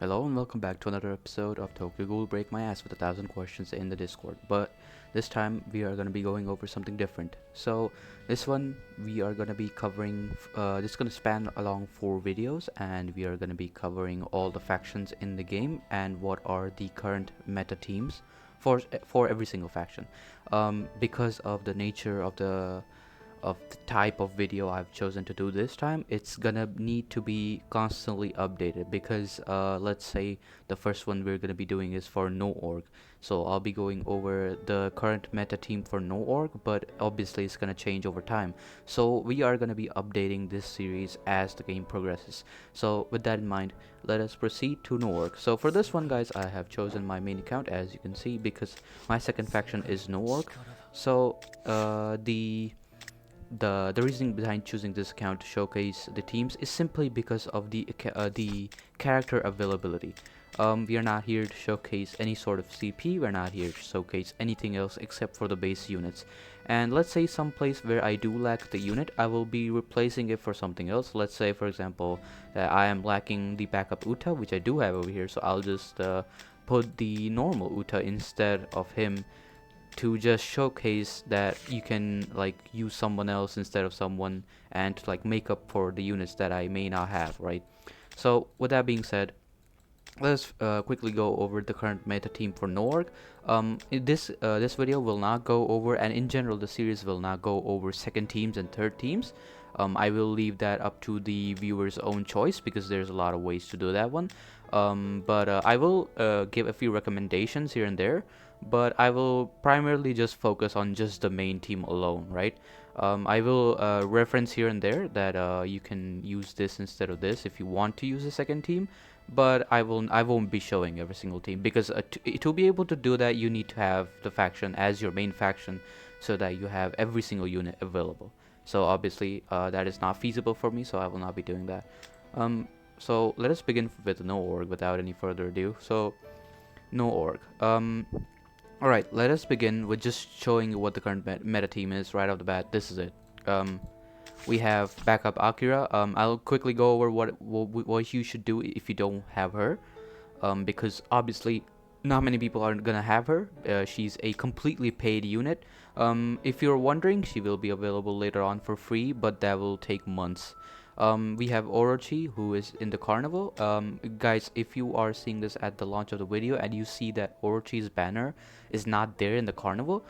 Hello and welcome back to another episode of Tokyo Ghoul Break My Ass with 1,000 questions in the Discord. But this time we are going to be going over something different. So this one we are going to be covering. This is going to span along 4 videos, and we are going to be covering all the factions in the game and what are the current meta teams for every single faction. Because of the nature of the type of video I've chosen to do this time, it's gonna need to be constantly updated because let's say the first one we're gonna be doing is for no org. So I'll be going over the current meta team for no org, but obviously it's gonna change over time. So we are gonna be updating this series as the game progresses. So with that in mind, let us proceed to no org. So for this one, guys, I have chosen my main account, as you can see, because my second faction is no org. So the reasoning behind choosing this account to showcase the teams is simply because of the character availability. We are not here to showcase any sort of CP. We're not here to showcase anything else except for the base units. And let's say some place where I do lack the unit, I will be replacing it for something else. Let's say, for example, that I am lacking the backup Uta, which I do have over here, so I'll just put the normal Uta instead of him, to just showcase that you can like use someone else instead of someone, and to like make up for the units that I may not have, right? So with that being said, let's quickly go over the current meta team for Norg. This video will not go over, and in general the series will not go over second teams and third teams. I will leave that up to the viewer's own choice because there's a lot of ways to do that one. But I will give a few recommendations here and there, but I will primarily just focus on just the main team alone, right? I will reference here and there that you can use this instead of this if you want to use a second team, but I won't be showing every single team because to be able to do that, you need to have the faction as your main faction so that you have every single unit available. So obviously that is not feasible for me, so I will not be doing that. So let us begin with no org without any further ado. So no org. Alright, let us begin with just showing you what the current meta team is right off the bat. This is it. We have backup Akira. I'll quickly go over what you should do if you don't have her, because obviously not many people are gonna have her. She's a completely paid unit. If you're wondering, she will be available later on for free, but that will take months. We have Orochi, who is in the carnival. Guys, if you are seeing this at the launch of the video and you see that Orochi's banner is not there in the carnival,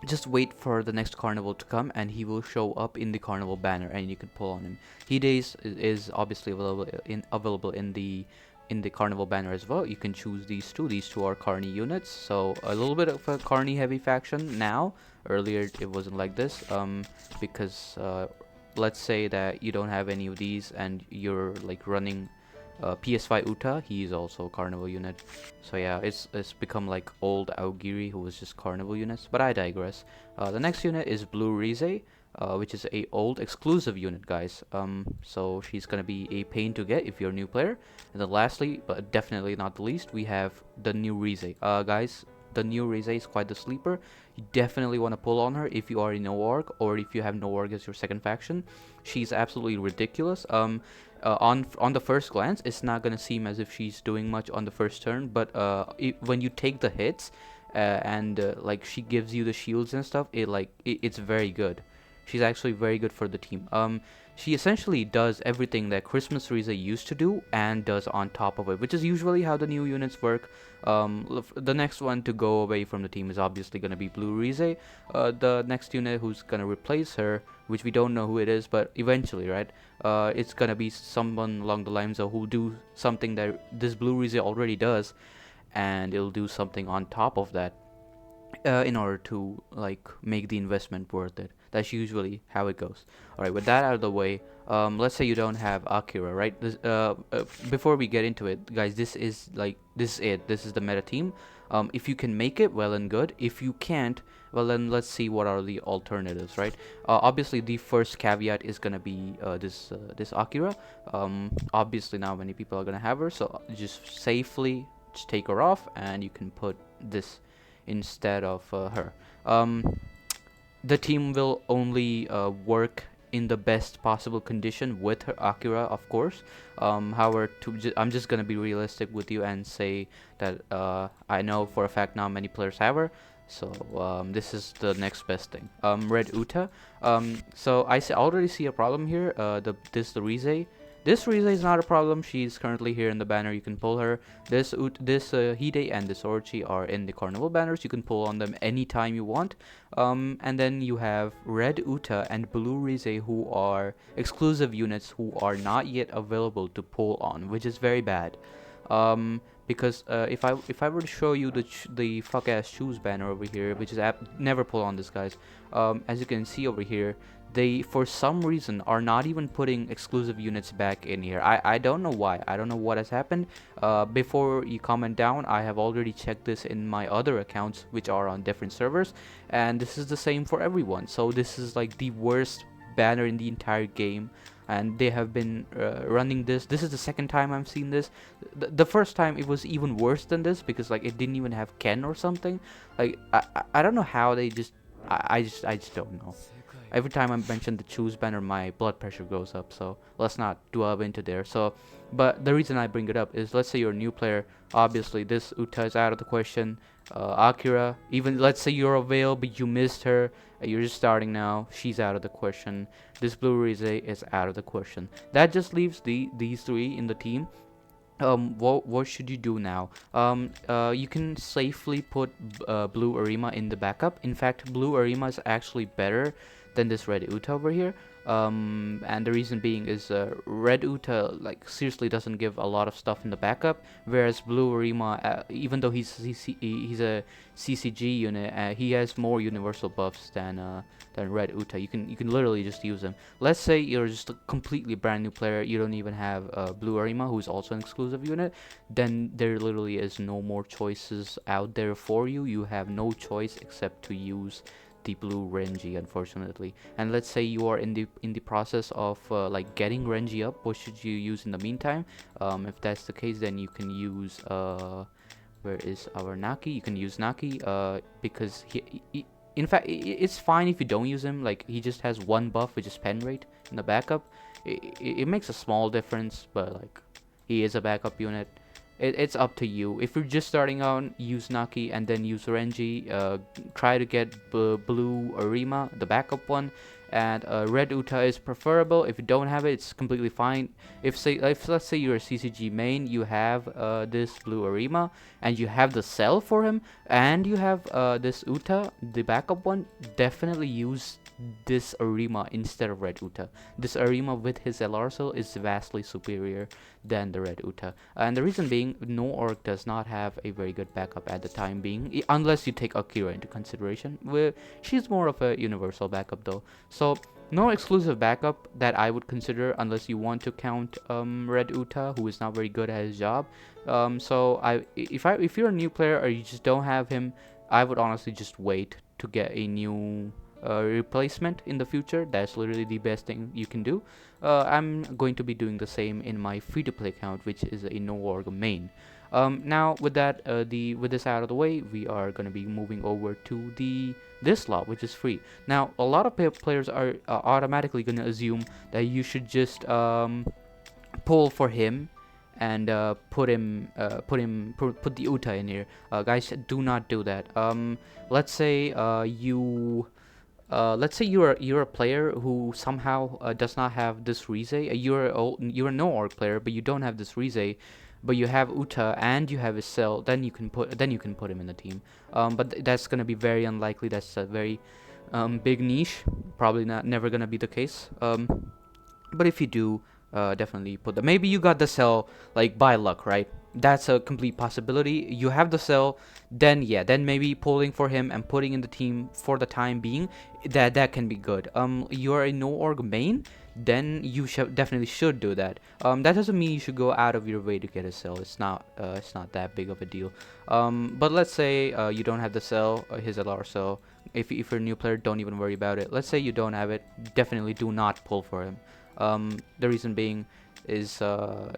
just wait for the next carnival to come and he will show up in the carnival banner and you can pull on him. He-Days is obviously available in the carnival banner as well. You can choose these two. These two are Carney units, so a little bit of a Carney heavy faction now. Earlier it wasn't like this, because let's say that you don't have any of these and you're like running PS5 Uta. He's also a carnival unit. So yeah, it's become like old Aogiri, who was just carnival units, but I digress. The next unit is Blue Rize, which is a old exclusive unit, guys. So she's gonna be a pain to get if you're a new player. And then lastly, but definitely not the least, we have the new Rize. Guys, the new Rize is quite the sleeper. You definitely want to pull on her if you are in no org, or if you have no org as your second faction. She's absolutely ridiculous. On the first glance, it's not gonna seem as if she's doing much on the first turn, but when you take the hits and like she gives you the shields and stuff, it's very good. She's actually very good for the team. She essentially does everything that Christmas Riza used to do and does on top of it, which is usually how the new units work. The next one to go away from the team is obviously going to be Blue Rize. The next unit who's going to replace her, which we don't know who it is, but eventually, right? It's going to be someone along the lines of who'll do something that this Blue Rize already does, and it'll do something on top of that in order to like make the investment worth it. That's usually how it goes. All right, with that out of the way, let's say you don't have Akira, right? Before we get into it, guys, this is it. This is the meta team. If you can make it, well and good. If you can't, well then let's see what are the alternatives, right? Obviously, the first caveat is gonna be this Akira. Obviously, not many people are gonna have her, so just safely just take her off, and you can put this instead of her. The team will only work in the best possible condition with her Akira, of course. However, I'm just gonna be realistic with you and say that I know for a fact not many players have her. So this is the next best thing. Red Uta. So already see a problem here. The Rize. This Rize is not a problem. She's currently here in the banner. You can pull her. This Hide and this Orochi are in the carnival banners. You can pull on them anytime you want. And then you have Red Uta and Blue Rize, who are exclusive units who are not yet available to pull on, which is very bad. Because if I were to show you the fuck ass shoes banner over here, which is never pull on this, guys. As you can see over here, they for some reason are not even putting exclusive units back in here. I don't know why. I don't know what has happened. Before you comment down, I have already checked this in my other accounts, which are on different servers, and this is the same for everyone. So this is like the worst banner in the entire game, and they have been running this. This is the second time I've seen this. The first time it was even worse than this, because like it didn't even have Ken or something. Like I don't know how they just I just don't know. Every time I mention the choose banner, my blood pressure goes up. So let's not delve into there. So, but the reason I bring it up is, let's say you're a new player. Obviously, this Uta is out of the question. Akira, even let's say you're a Veil, but you missed her. You're just starting now. She's out of the question. This Blue Rize is out of the question. That just leaves these three in the team. What should you do now? You can safely put Blue Arima in the backup. In fact, Blue Arima is actually better than this Red Uta over here. And the reason being is Red Uta like seriously doesn't give a lot of stuff in the backup, whereas Blue Arima, even though he's a CCG unit, he has more universal buffs than Red Uta. You can literally just use him. Let's say you're just a completely brand new player, you don't even have Blue Arima, who's also an exclusive unit. Then there literally is no more choices out there for you. You have no choice except to use the Blue Renji, unfortunately. And let's say you are in the process of like getting Renji up. What should you use in the meantime? If that's the case, then you can use where is our Naki? You can use Naki because he in fact it's fine if you don't use him. Like he just has one buff, which is pen rate in the backup. It makes a small difference, but like he is a backup unit. It's up to you. If you're just starting out, use Naki and then use Renji. Try to get Blue Arima, the backup one, and Red Uta is preferable. If you don't have it, it's completely fine. If let's say you're a CCG main, you have this Blue Arima and you have the cell for him, and you have this Uta, the backup one, definitely use this Arima instead of Red Uta. This Arima with his LR cell is vastly superior than the Red Uta, and the reason being, no orc does not have a very good backup at the time being, unless you take Akira into consideration, where she's more of a universal backup though. So no exclusive backup that I would consider unless you want to count Red Uta, who is not very good at his job. So if you're a new player or you just don't have him, I would honestly just wait to get a new replacement in the future. That's literally the best thing you can do. I'm going to be doing the same in my free-to-play account, which is a no org main. Now with that, with this out of the way, we are going to be moving over to this slot, which is free. Now a lot of players are automatically going to assume that you should just pull for him and put the Uta in here. Guys, do not do that. Let's say let's say you're a player who somehow does not have this Rize. You're a no orc player, but you don't have this Rize, but you have Uta and you have his cell. Then you can put him in the team. But that's gonna be very unlikely. That's a very big niche. Probably never gonna be the case. But if you do, definitely put them. Maybe you got the cell like by luck, right? That's a complete possibility. You have the cell, then yeah, then maybe pulling for him and putting in the team for the time being, that can be good. You're a no org main, then you definitely should do that. That doesn't mean you should go out of your way to get a cell. It's not that big of a deal. But let's say you don't have the cell, his LR cell. If you're a new player, don't even worry about it. Let's say you don't have it, definitely do not pull for him. The reason being, is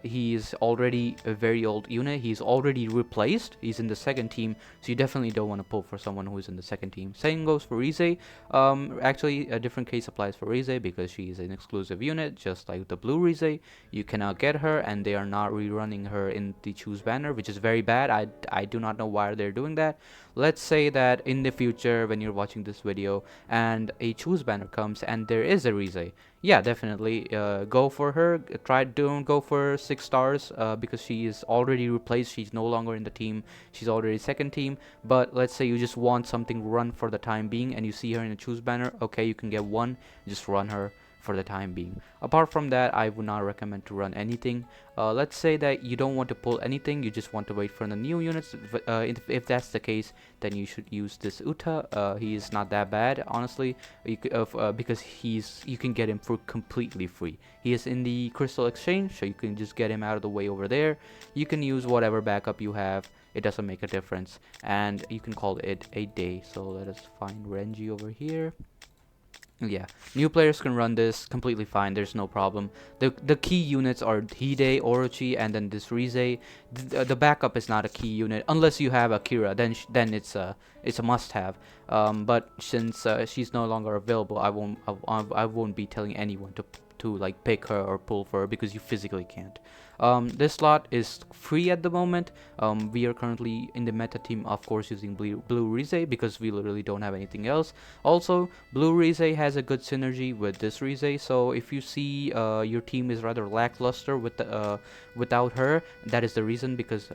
he is already a very old unit. He's already replaced. He's in the second team, so you definitely don't want to pull for someone who's in the second team. Same goes for Rize. Actually, a different case applies for Rize because she is an exclusive unit, just like the blue Rize. You cannot get her, and they are not rerunning her in the choose banner, which is very bad. I do not know why they're doing that. Let's say that in the future, when you're watching this video and a choose banner comes and there is a Rize, yeah, definitely go for her. Don't go for 6 stars because she is already replaced. She's no longer in the team. She's already second team. But let's say you just want something run for the time being and you see her in a choose banner. Okay, you can get one. Just run her for the time being. Apart from that, I would not recommend to run anything. Let's say that you don't want to pull anything, you just want to wait for the new units. If that's the case, then you should use this Uta. He is not that bad, honestly, because you can get him for completely free. He is in the Crystal Exchange, so you can just get him out of the way over there. You can use whatever backup you have. It doesn't make a difference, and you can call it a day. So let us find Renji over here. Yeah, new players can run this completely fine. There's no problem. The key units are Hide, Orochi, and then this Rize. The backup is not a key unit unless you have Akira. Then it's a must-have. But since she's no longer available, I won't be telling anyone to like pick her or pull for her because you physically can't. This slot is free at the moment. We are currently in the meta team, of course, using Blue Rize because we literally don't have anything else. Also, Blue Rize has a good synergy with this Rize, so if you see your team is rather lackluster without her, that is the reason, because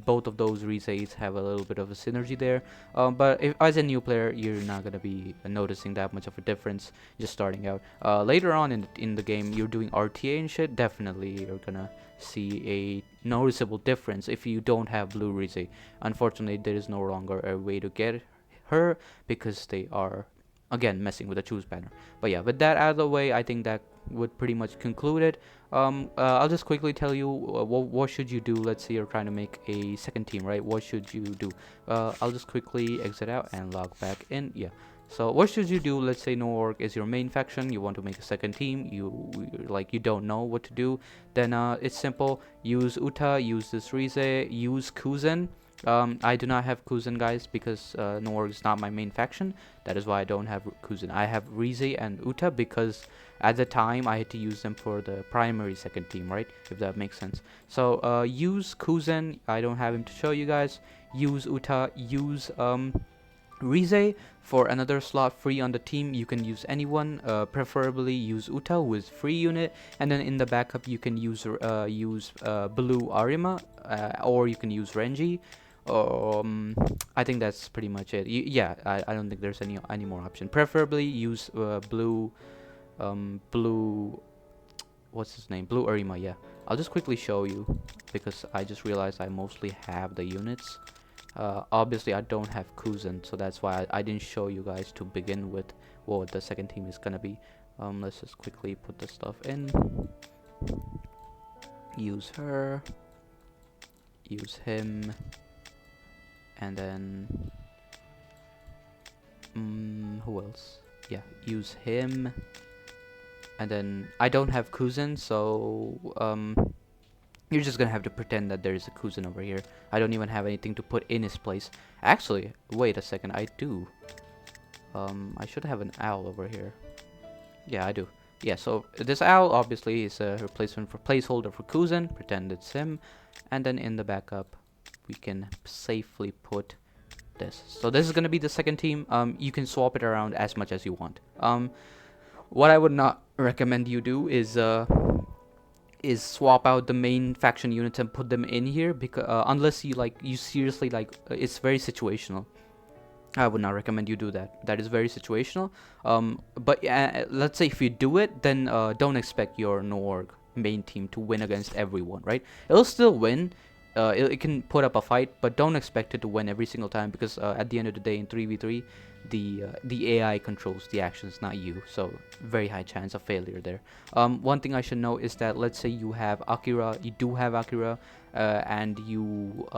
both of those Rizes have a little bit of a synergy there. But as a new player, you're not gonna be noticing that much of a difference just starting out. Later on in the game, you're doing RTA and shit, definitely you're gonna see a noticeable difference if you don't have Blue Rize. Unfortunately, there is no longer a way to get her because they are again messing with the choose banner. But yeah, with that out of the way, I think that would pretty much conclude it. I'll just quickly tell you what should you do. Let's say you're trying to make a second team, right? What should you do? I'll just quickly exit out and log back in. Yeah, so what should you do? Let's say no org is your main faction, you want to make a second team, you don't know what to do, then it's simple. Use Uta, use this Rize, use Kuzen. I do not have Kuzen, guys, because no org is not my main faction. That is why I don't have Kuzen. I have Rize and Uta because at the time I had to use them for the primary second team, right? If that makes sense. So use Kuzen. I don't have him to show you guys. Use Uta, use Rize. For another slot free on the team, you can use anyone, preferably use Uta, who is free unit, and then in the backup you can use Blue Arima, or you can use Renji. I think that's pretty much it. I don't think there's any more option. Preferably use blue, what's his name? Blue Arima. Yeah, I'll just quickly show you because I just realized I mostly have the units. Obviously I don't have Kuzen, so that's why I didn't show you guys to begin with what the second team is gonna be. Let's just quickly put the stuff in. Use her, use him, and then who else? Yeah, use him, and then I don't have Kuzen, so you're just gonna have to pretend that there is a Kuzen over here. I don't even have anything to put in his place. Actually, wait a second, I do. I should have an owl over here. Yeah, I do. Yeah, so this owl obviously is a replacement for placeholder for Kuzen. Pretend it's him. And then in the backup, we can safely put this. So this is gonna be the second team. You can swap it around as much as you want. What I would not recommend you do is swap out the main faction units and put them in here, because unless you seriously it's very situational. I would not recommend you do that. That is very situational. But let's say if you do it, then don't expect your Norg main team to win against everyone, right? It'll still win. It can put up a fight, but don't expect it to win every single time, because at the end of the day in 3v3, the AI controls the actions, not you. So very high chance of failure there. One thing I should know is that let's say you do have Akira, and you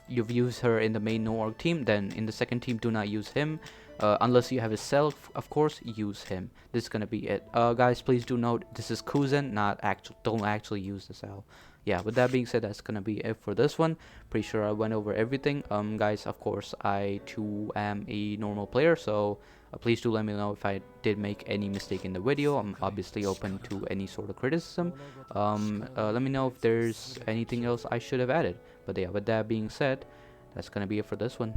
you've used her in the main no org team, then in the second team do not use him. Unless you have a cell, of course, use him. This is gonna be it. Guys, please do note this is Kuzen, not actual. Don't actually use the cell. Yeah, with that being said, that's gonna be it for this one. Pretty sure I went over everything. Guys, of course, I too am a normal player, so please do let me know if I did make any mistake in the video. I'm obviously open to any sort of criticism. Let me know if there's anything else I should have added. But yeah, with that being said, that's gonna be it for this one.